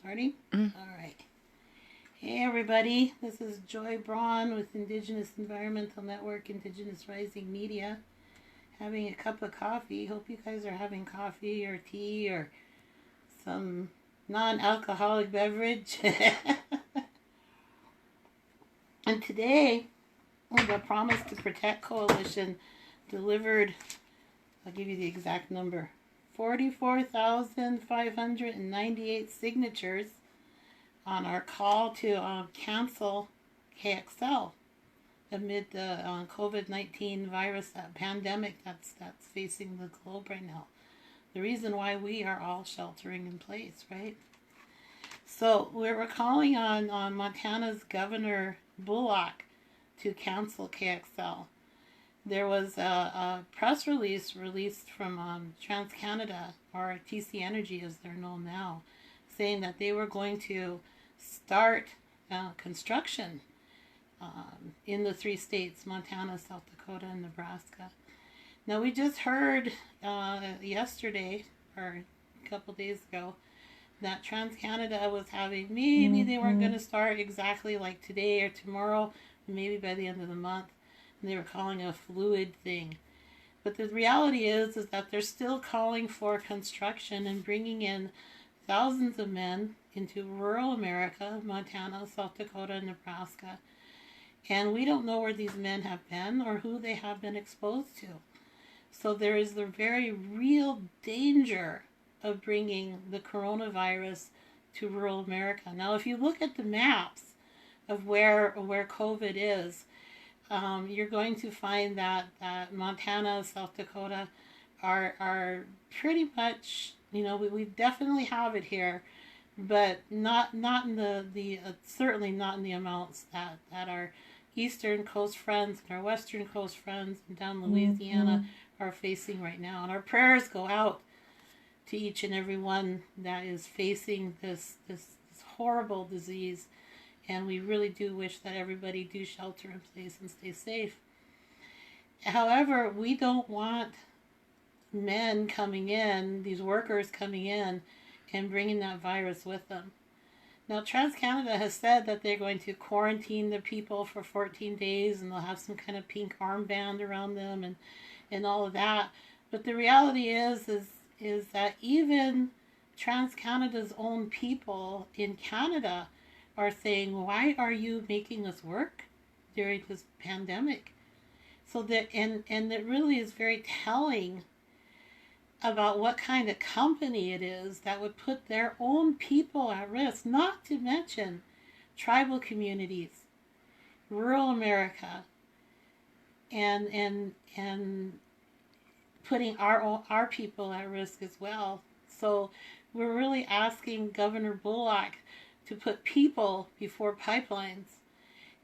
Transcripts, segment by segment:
Starting? All right. Hey everybody, this is Joye Braun with Indigenous Environmental Network, Indigenous Rising Media. Having a cup of coffee. Hope you guys are having coffee or tea or some non-alcoholic beverage. And today, the Promise to Protect Coalition delivered, I'll give you the exact number, 44,598 signatures on our call to cancel KXL amid the COVID-19 virus, that pandemic that's facing the globe right now. The reason why we are all sheltering in place, right? So we're calling on Montana's Governor Bullock to cancel KXL. There was a press release released from TransCanada, or TC Energy as they're known now, saying that they were going to start construction in the 3 states, Montana, South Dakota, and Nebraska. Now we just heard yesterday, or a couple days ago, that TransCanada was having, maybe they weren't going to start exactly like today or tomorrow, maybe by the end of the month. And they were calling it a fluid thing. But the reality is that they're still calling for construction and bringing in thousands of men into rural America, Montana, South Dakota, and Nebraska. And we don't know where these men have been or who they have been exposed to. So there is the very real danger of bringing the coronavirus to rural America. Now, if you look at the maps of where COVID is, you're going to find that Montana, South Dakota are pretty much, we definitely have it here, but not in the certainly not in the amounts that our Eastern Coast friends and our Western Coast friends down Louisiana are facing right now. And our prayers go out to each and every one that is facing this horrible disease. And we really do wish that everybody do shelter in place and stay safe. However, we don't want men coming in, these workers coming in, and bringing that virus with them. Now, TransCanada has said that they're going to quarantine the people for 14 days, and they'll have some kind of pink armband around them and all of that. But the reality is that even TransCanada's own people in Canada are saying, why are you making us work during this pandemic? So that, and it really is very telling about what kind of company it is that would put their own people at risk, not to mention tribal communities, rural America, and putting our people at risk as well. So we're really asking Governor Bullock to put people before pipelines,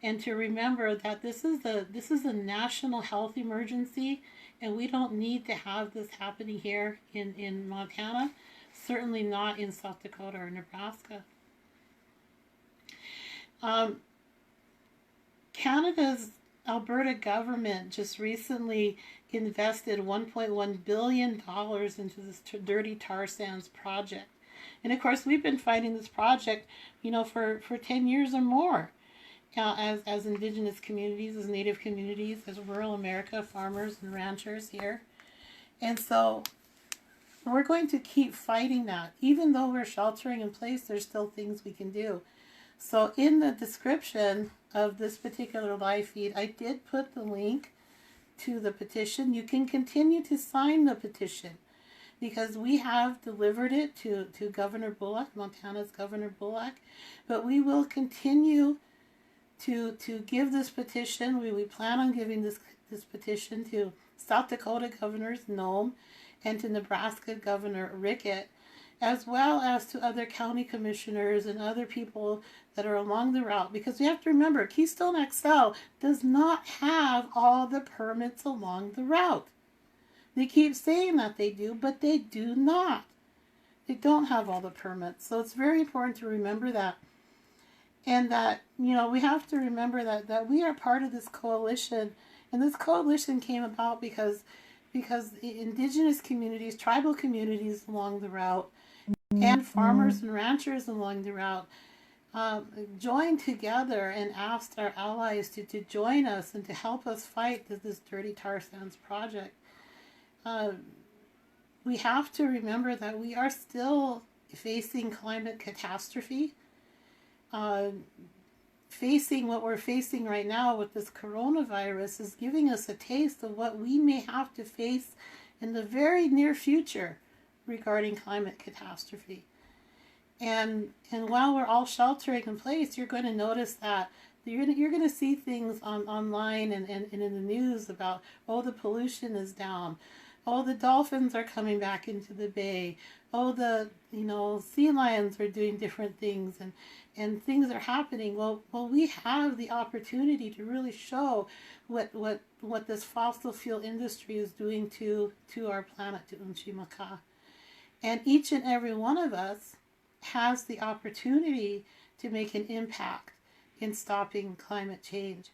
and to remember that this is a national health emergency, and we don't need to have this happening here in Montana, certainly not in South Dakota or Nebraska. Canada's Alberta government just recently invested $1.1 billion into this dirty tar sands project. And of course, we've been fighting this project, for 10 years or more, as Indigenous communities, as Native communities, as rural America, farmers and ranchers here. And so we're going to keep fighting that. Even though we're sheltering in place, there's still things we can do. So in the description of this particular live feed, I did put the link to the petition. You can continue to sign the petition, because we have delivered it to Governor Bullock, Montana's Governor Bullock, but we will continue to give this petition. We plan on giving this petition to South Dakota Governor's Nome and to Nebraska Governor Rickett, as well as to other county commissioners and other people that are along the route, because we have to remember, Keystone XL does not have all the permits along the route. They keep saying that they do, but they do not. They don't have all the permits. So it's very important to remember that. And that, we have to remember that we are part of this coalition. And this coalition came about because Indigenous communities, tribal communities along the route, and farmers and ranchers along the route joined together and asked our allies to join us and to help us fight this dirty tar sands project. We have to remember that we are still facing climate catastrophe. Facing what we're facing right now with this coronavirus is giving us a taste of what we may have to face in the very near future regarding climate catastrophe. And while we're all sheltering in place, you're going to notice that you're going to see things online and in the news about, oh, the pollution is down. Oh, the dolphins are coming back into the bay. Oh, the sea lions are doing different things and things are happening. Well, we have the opportunity to really show what this fossil fuel industry is doing to our planet, to Unchimaka. And each and every one of us has the opportunity to make an impact in stopping climate change.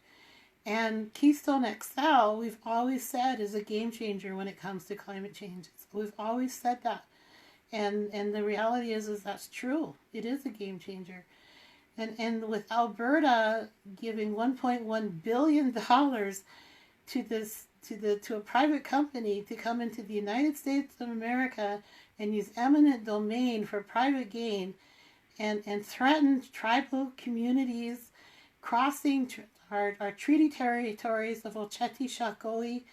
And Keystone XL, we've always said, is a game changer when it comes to climate change. We've always said that. And the reality is that's true. It is a game changer. And with Alberta giving $1.1 billion to a private company to come into the United States of America and use eminent domain for private gain and threaten tribal communities crossing our treaty territories of Ocheti Shakoi,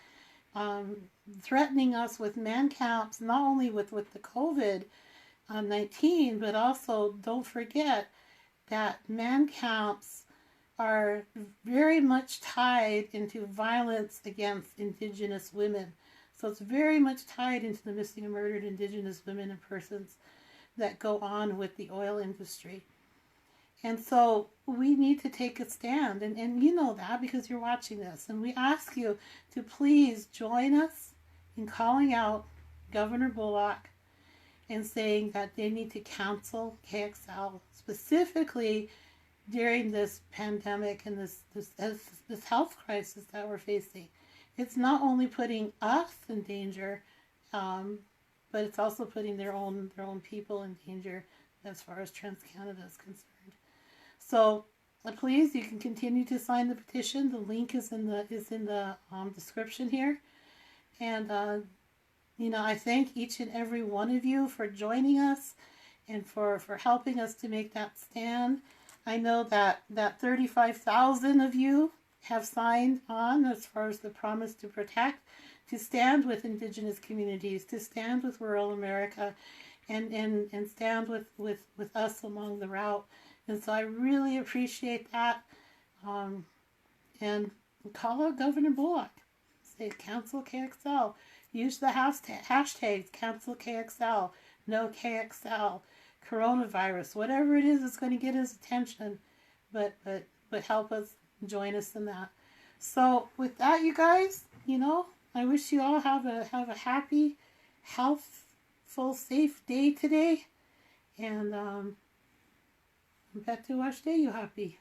threatening us with man camps, not only with the COVID-19, but also don't forget that man camps are very much tied into violence against Indigenous women. So it's very much tied into the missing and murdered Indigenous women and persons that go on with the oil industry. And so we need to take a stand, and you know that because you're watching this. And we ask you to please join us in calling out Governor Bullock and saying that they need to cancel KXL, specifically during this pandemic and this health crisis that we're facing. It's not only putting us in danger, but it's also putting their own people in danger as far as TransCanada is concerned. So please, you can continue to sign the petition. The link is in the description here. And I thank each and every one of you for joining us and for helping us to make that stand. I know that 35,000 of you have signed on as far as the promise to protect, to stand with Indigenous communities, to stand with rural America, and stand with us along the route. And so I really appreciate that. And call out Governor Bullock. Say cancel KXL. Use the hashtags cancel KXL, no KXL, coronavirus, whatever it is that's going to get his attention. But help us, join us in that. So with that, you guys, I wish you all have a happy, healthful, safe day today. And Betu Washdeyu happy.